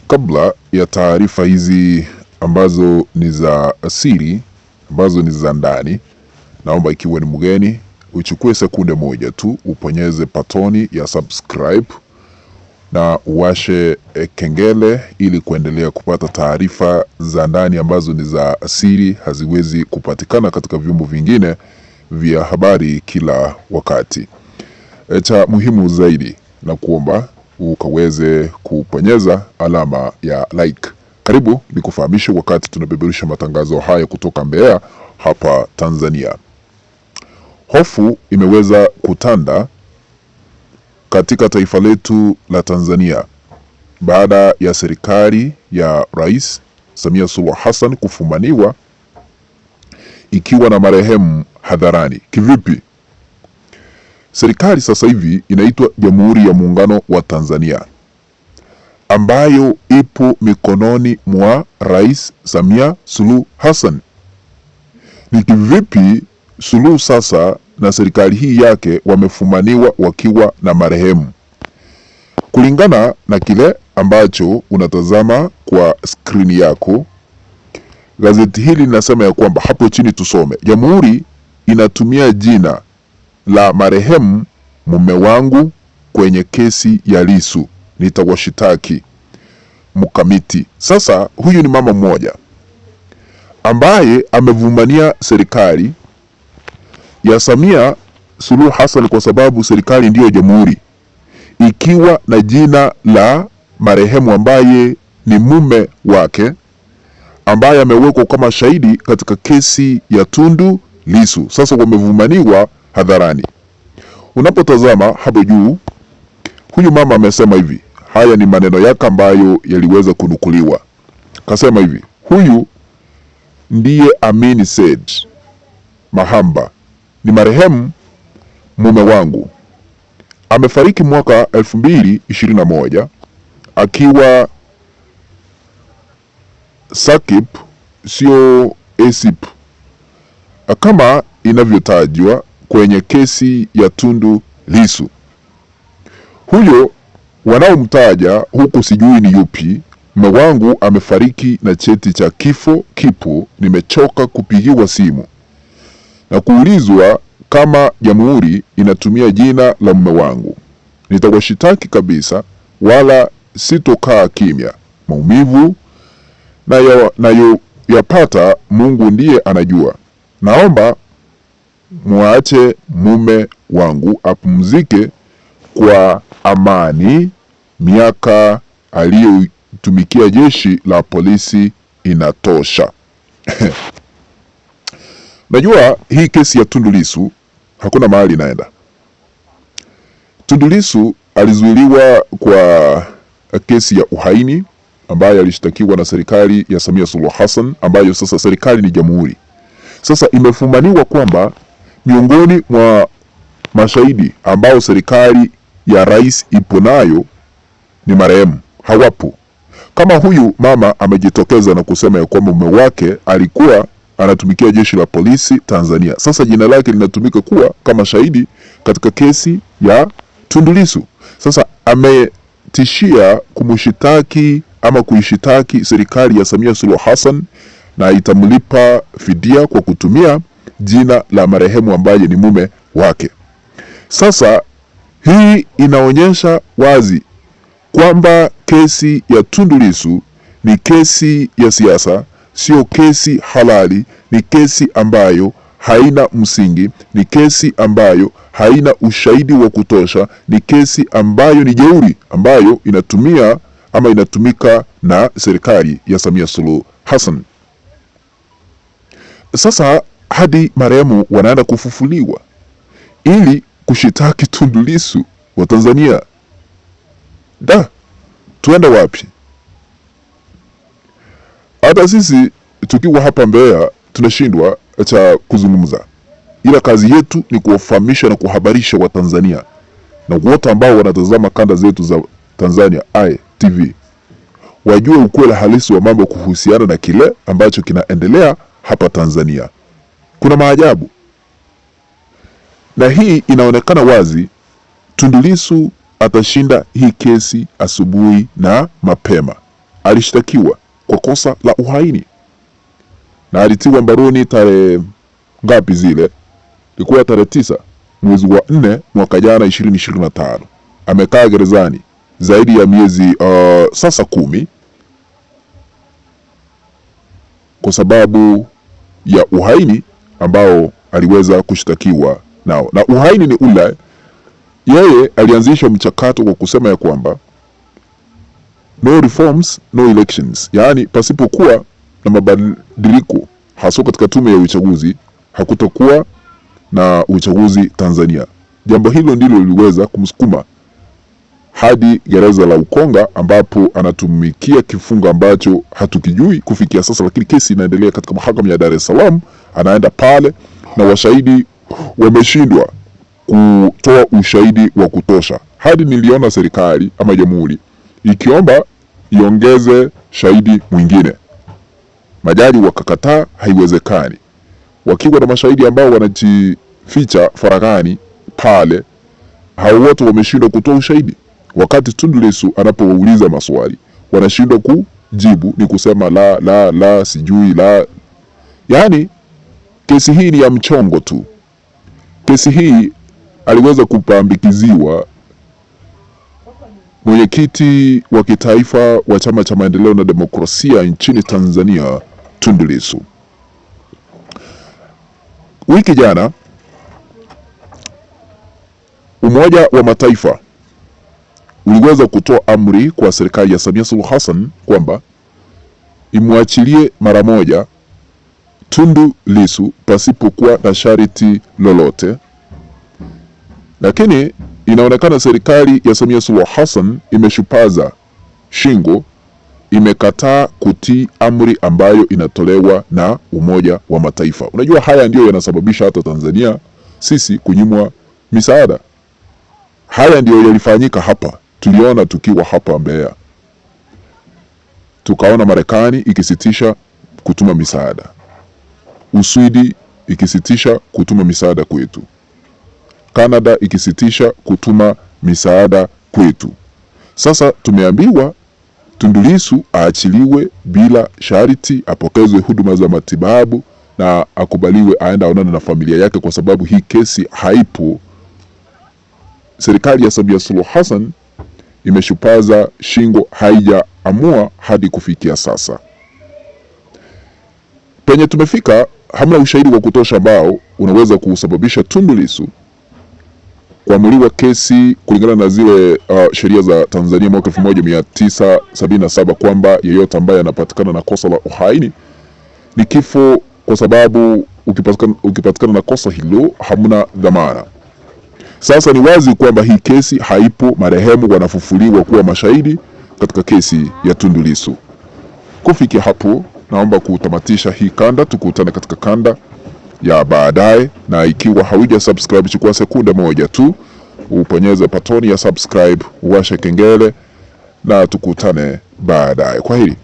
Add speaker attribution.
Speaker 1: Kabla ya taarifa hizi ambazo ni za asili, ambazo ni za ndani, naomba ikiwa ni mgeni uchukue sekunde moja tu uponyeze patoni ya subscribe na uwashe kengele ili kuendelea kupata taarifa za ndani ambazo ni za asili, haziwezi kupatikana katika vyombo vingine vya habari kila wakati. Cha muhimu zaidi na kuomba ukaweze kuponyeza alama ya like. Karibu ni kufahamisha wakati tunabeberusha matangazo haya kutoka Mbeya hapa Tanzania. Hofu imeweza kutanda katika taifa letu la Tanzania baada ya serikali ya Rais Samia Suluhu Hassan kufumaniwa ikiwa na marehemu hadharani. Kivipi? Serikali sasa hivi inaitwa Jamhuri ya Muungano wa Tanzania, ambayo ipo mikononi mwa Rais Samia Suluhu Hassan. Ni kivipi Suluhu sasa na serikali hii yake wamefumaniwa wakiwa na marehemu? Kulingana na kile ambacho unatazama kwa skrini yako, gazeti hili linasema ya kwamba hapo chini tusome, Jamhuri inatumia jina la marehemu mume wangu kwenye kesi ya Lissu, nitawashitaki mkamiti. Sasa huyu ni mama mmoja ambaye amevumania serikali ya Samia Suluhu Hassan kwa sababu serikali ndiyo jamhuri, ikiwa na jina la marehemu ambaye ni mume wake, ambaye amewekwa kama shahidi katika kesi ya Tundu Lissu. Sasa wamevumaniwa hadharani. Unapotazama hapo juu, huyu mama amesema hivi, haya ni maneno yake ambayo yaliweza kunukuliwa. Kasema hivi, huyu ndiye Amini Said Mahamba, ni marehemu mume wangu, amefariki mwaka 2021 akiwa Sakip, sio ASIP, kama inavyotajwa kwenye kesi ya Tundu Lissu. Huyo wanaomtaja huku sijui ni yupi. Mume wangu amefariki na cheti cha kifo kipo, nimechoka kupigiwa simu na kuulizwa kama jamhuri inatumia jina la mume wangu. Nitawashitaki kabisa, wala sitokaa kimya. Maumivu yapata Mungu ndiye anajua. Naomba muache mume wangu apumzike kwa amani. Miaka aliyotumikia jeshi la polisi inatosha. Najua hii kesi ya Tundu Lissu hakuna mahali inaenda. Tundu Lissu alizuiliwa kwa kesi ya uhaini ambayo alishtakiwa na serikali ya Samia Suluhu Hassan, ambayo sasa serikali ni jamhuri. Sasa imefumaniwa kwamba miongoni mwa mashahidi ambao serikali ya rais ipo nayo ni marehemu hawapo. Kama huyu mama amejitokeza na kusema ya kwamba mume wake alikuwa anatumikia jeshi la polisi Tanzania, sasa jina lake linatumika kuwa kama shahidi katika kesi ya Tundu Lissu. Sasa ametishia kumshitaki ama kuishitaki serikali ya Samia Suluhu Hassan na itamlipa fidia kwa kutumia jina la marehemu ambaye ni mume wake. Sasa hii inaonyesha wazi kwamba kesi ya Tundu Lissu ni kesi ya siasa, sio kesi halali, ni kesi ambayo haina msingi, ni kesi ambayo haina ushahidi wa kutosha, ni kesi ambayo ni jeuri ambayo inatumika na serikali ya Samia Suluhu Hassan. Sasa hadi marehemu wanaenda kufufuliwa ili kushitaki Tundu Lissu wa Tanzania. Tuende wapi? Hata sisi tukiwa hapa Mbeya tunashindwa cha kuzungumza, ila kazi yetu ni kuwafahamisha na kuhabarisha Watanzania na wote ambao wanatazama kanda zetu za Tanzania TV wajue ukweli halisi wa mambo kuhusiana na kile ambacho kinaendelea hapa Tanzania. Kuna maajabu, na hii inaonekana wazi. Tundu Lissu atashinda hii kesi asubuhi na mapema. alishtakiwa kwa kosa la uhaini na alitiwa mbaroni tarehe ngapi zile? Ilikuwa tarehe 9 mwezi wa 4 mwaka jana 2025. Amekaa gerezani zaidi ya miezi sasa 10 kwa sababu ya uhaini ambao aliweza kushtakiwa nao. Na uhaini ni ule, yeye alianzisha mchakato kwa kusema ya kwamba no reforms no elections, yaani pasipokuwa na mabadiliko hasa katika tume ya uchaguzi hakutakuwa na uchaguzi Tanzania. Jambo hilo ndilo liliweza kumsukuma hadi gereza la Ukonga ambapo anatumikia kifungo ambacho hatukijui kufikia sasa, lakini kesi inaendelea katika mahakama ya Dar es Salaam. Anaenda pale na washahidi wameshindwa kutoa ushahidi wa kutosha, hadi niliona serikali ama jamhuri ikiomba iongeze shahidi mwingine. Majaji wakakataa, haiwezekani, wakiwa na mashahidi ambao wanajificha faragani pale. Hao wote wameshindwa kutoa ushahidi, wakati Tundu Lissu anapowauliza maswali wanashindwa kujibu, ni kusema la sijui la. Yaani kesi hii ni ya mchongo tu. Kesi hii aliweza kupambikiziwa mwenyekiti wa kitaifa wa Chama cha Maendeleo na Demokrasia nchini Tanzania, Tundu Lissu. Wiki jana Umoja wa Mataifa uliweza kutoa amri kwa serikali ya Samia Suluhu Hassan kwamba imwachilie mara moja Tundu Lissu pasipokuwa na sharti lolote, lakini inaonekana serikali ya Samia Suluhu Hassan imeshupaza shingo, imekataa kutii amri ambayo inatolewa na Umoja wa Mataifa. Unajua haya ndio yanasababisha hata Tanzania sisi kunyimwa misaada. Haya ndio yalifanyika hapa. Tuliona tukiwa hapa Mbeya, tukaona Marekani ikisitisha kutuma misaada, Uswidi ikisitisha kutuma misaada kwetu, Canada ikisitisha kutuma misaada kwetu. Sasa tumeambiwa Tundu Lissu aachiliwe bila sharti, apokezwe huduma za matibabu na akubaliwe aenda aonane na familia yake, kwa sababu hii kesi haipo. Serikali ya Samia Suluhu Hassan imeshupaza shingo, haijaamua hadi kufikia sasa. Penye tumefika hamna ushahidi wa kutosha ambao unaweza kusababisha Tundu Lissu kuamuliwa kesi kulingana na zile sheria za Tanzania mwaka 1977 kwamba yeyote ambaye anapatikana na kosa la uhaini ni kifo, kwa sababu ukipatikana na kosa hilo hamna dhamana. Sasa ni wazi kwamba hii kesi haipo, marehemu wanafufuliwa kuwa mashahidi katika kesi ya Tundu Lissu. Kufikia hapo naomba kutamatisha hii kanda, tukutane katika kanda ya baadaye, na ikiwa hauja subscribe chukua sekunde moja tu uponyeze patoni ya subscribe, uwashe kengele na tukutane baadaye. Kwaheri.